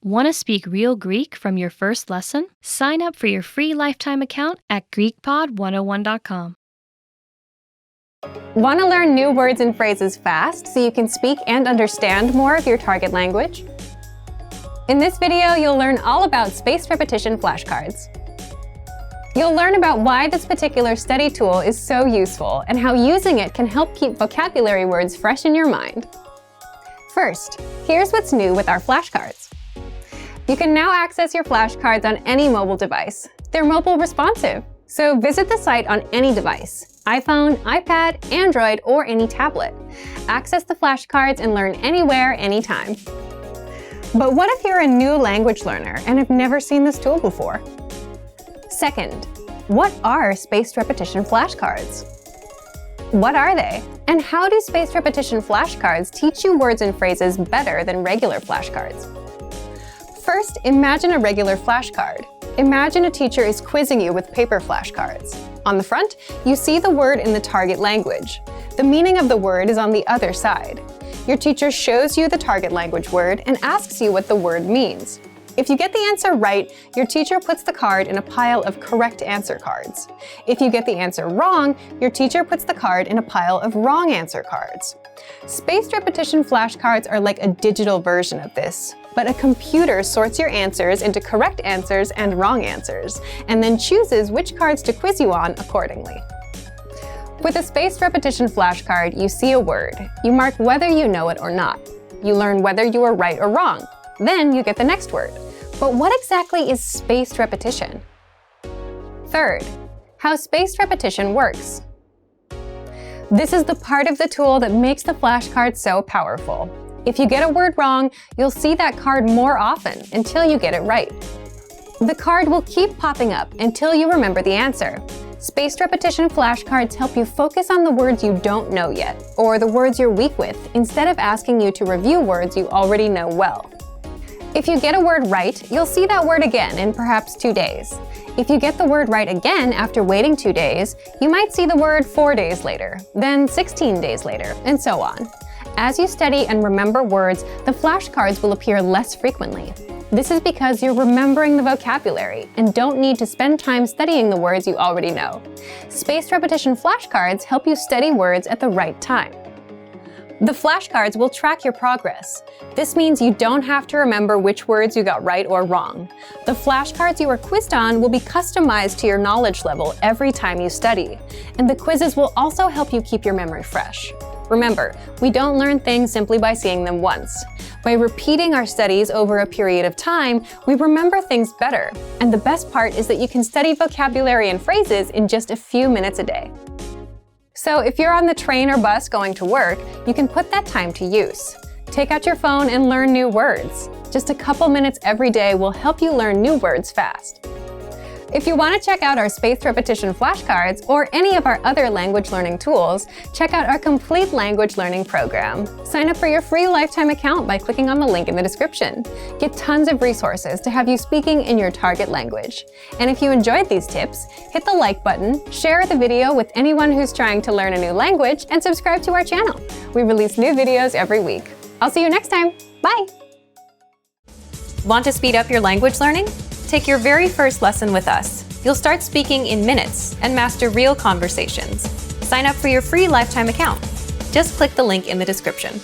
Want to speak real Greek from your first lesson? Sign up for your free lifetime account at GreekPod101.com. Want to learn new words and phrases fast so you can speak and understand more of your target language? In this video, you'll learn all about spaced repetition flashcards. You'll learn about why this particular study tool is so useful and how using it can help keep vocabulary words fresh in your mind. First, here's what's new with our flashcards. You can now access your flashcards on any mobile device. They're mobile responsive, so visit the site on any device: iPhone, iPad, Android, or any tablet. Access the flashcards and learn anywhere, anytime. But what if you're a new language learner and have never seen this tool before? Second, what are spaced repetition flashcards? What are they? And how do spaced repetition flashcards teach you words and phrases better than regular flashcards? First, imagine a regular flashcard. Imagine a teacher is quizzing you with paper flashcards. On the front, you see the word in the target language. The meaning of the word is on the other side. Your teacher shows you the target language word and asks you what the word means. If you get the answer right, your teacher puts the card in a pile of correct answer cards. If you get the answer wrong, your teacher puts the card in a pile of wrong answer cards. Spaced repetition flashcards are like a digital version of this, but a computer sorts your answers into correct answers and wrong answers, and then chooses which cards to quiz you on accordingly. With a spaced repetition flashcard, you see a word. You mark whether you know it or not. You learn whether you are right or wrong. Then you get the next word. But what exactly is spaced repetition? Third, how spaced repetition works. This is the part of the tool that makes the flashcard so powerful. If you get a word wrong, you'll see that card more often until you get it right. The card will keep popping up until you remember the answer. Spaced repetition flashcards help you focus on the words you don't know yet, or the words you're weak with, instead of asking you to review words you already know well. If you get a word right, you'll see that word again in perhaps 2 days. If you get the word right again after waiting 2 days, you might see the word 4 days later, then 16 days later, and so on. As you study and remember words, the flashcards will appear less frequently. This is because you're remembering the vocabulary and don't need to spend time studying the words you already know. Spaced repetition flashcards help you study words at the right time. The flashcards will track your progress. This means you don't have to remember which words you got right or wrong. The flashcards you are quizzed on will be customized to your knowledge level every time you study, and the quizzes will also help you keep your memory fresh. Remember, we don't learn things simply by seeing them once. By repeating our studies over a period of time, we remember things better. And the best part is that you can study vocabulary and phrases in just a few minutes a day. So if you're on the train or bus going to work, you can put that time to use. Take out your phone and learn new words. Just a couple minutes every day will help you learn new words fast. If you want to check out our spaced repetition flashcards or any of our other language learning tools, check out our complete language learning program. Sign up for your free lifetime account by clicking on the link in the description. Get tons of resources to have you speaking in your target language. And if you enjoyed these tips, hit the like button, share the video with anyone who's trying to learn a new language, and subscribe to our channel. We release new videos every week. I'll see you next time. Bye! Want to speed up your language learning? Take your very first lesson with us. You'll start speaking in minutes and master real conversations. Sign up for your free lifetime account. Just click the link in the description.